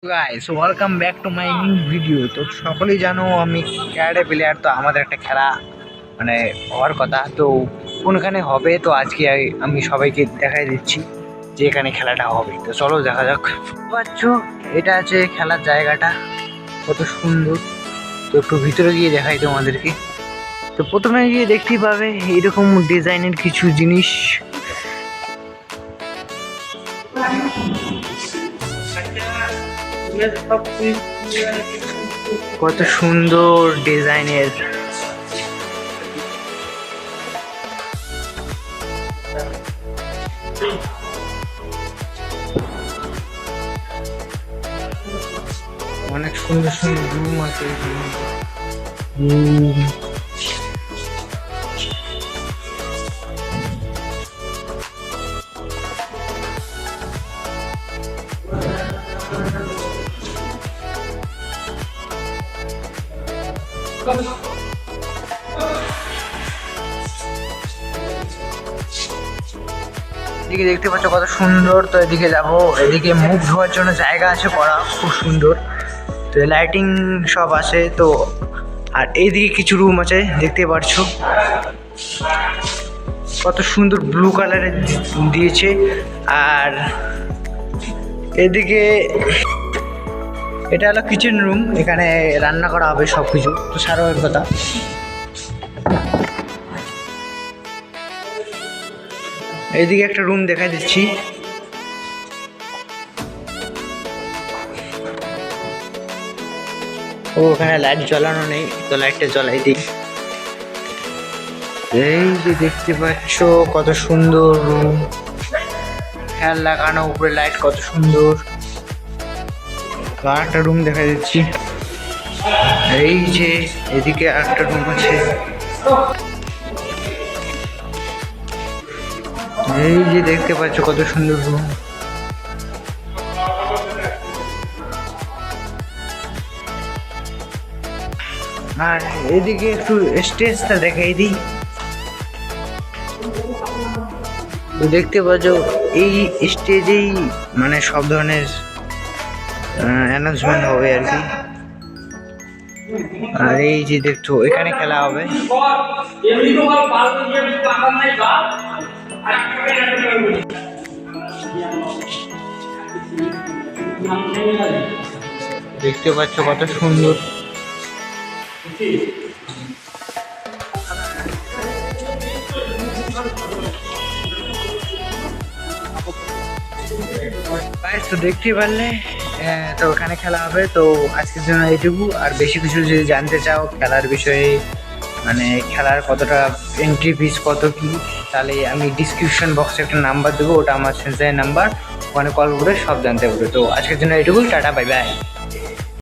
Guys welcome back to my new video. তো সকলেই জানো আমি ক্যারাটে প্লেয়ার। তো আমাদের একটা খেলা মানে হওয়ার কথা, তো কোনখানে হবে তো আজকে আমি সবাইকে দেখাই দিচ্ছি যে এখানে খেলাটা হবে। তো চলো দেখা যাক। পাচ্ছ এটা আছে খেলার জায়গাটা, কত সুন্দর। তো একটু ভিতরে গিয়ে দেখাই তোমাদেরকে। তো প্রথমে গিয়ে দেখতেই পাবে এইরকম ডিজাইনের কিছু জিনিস। কত সুন্দর ডিজাইনের, অনেক সুন্দর সুন্দর রুম আছে। রুম এদিকে দেখতে পাচ্ছ কত সুন্দর। তো এদিকে যাবো, এদিকে মুখ ধোয়ার জন্য জায়গা আছে করা, খুব সুন্দর। তো লাইটিং সব আছে। তো আর এইদিকে কিছু রুম আছে দেখতে পাচ্ছ, কত সুন্দর ব্লু কালারের দিয়েছে। আর এদিকে এটা হলো কিচেন রুম, এখানে রান্না করা হবে সব কিছু। তো সারার কথা, এইদিকে একটা রুম দেখা দিচ্ছি। ও ওখানে লাইট জ্বালানো নেই, তো লাইটটা জ্বালাই দিই। এই যে দেখতে পাচ্ছ কত সুন্দর রুম, ফ্যান লাগানো, উপরে লাইট কত সুন্দর। আর একটা রুম দেখা দিচ্ছি, এই যে এদিকে আরেকটা রুম আছে। এই যে দেখতে পাচ্ছ কত সুন্দর রুম। আর এদিকে একটু স্টেজটা দেখাই দিই। তো দেখতে পাচ্ছ এই স্টেজেই মানে সব ধরনের অ্যানাউন্সমেন্ট হবে আর কি। আর এই যে দেখছো এখানে খেলা হবে। দেখতে পাচ্ছ কত সুন্দর। তো দেখতেই পারলে, তো ওখানে খেলা হবে। তো আজকের জন্য এইটুকু। আর বেশি কিছু যদি জানতে চাও খেলার বিষয়ে, মানে খেলার কতটা এন্ট্রি ফিস কত কি, তাহলে আমি ডিসক্রিপশন বক্সে একটা নাম্বার দেবো, ওটা আমার সেন্সারের নাম্বার, ওখানে কল করে সব জানতে পারবে। তো আজকের জন্য এইটুকুই, টাটা, বাই বাই।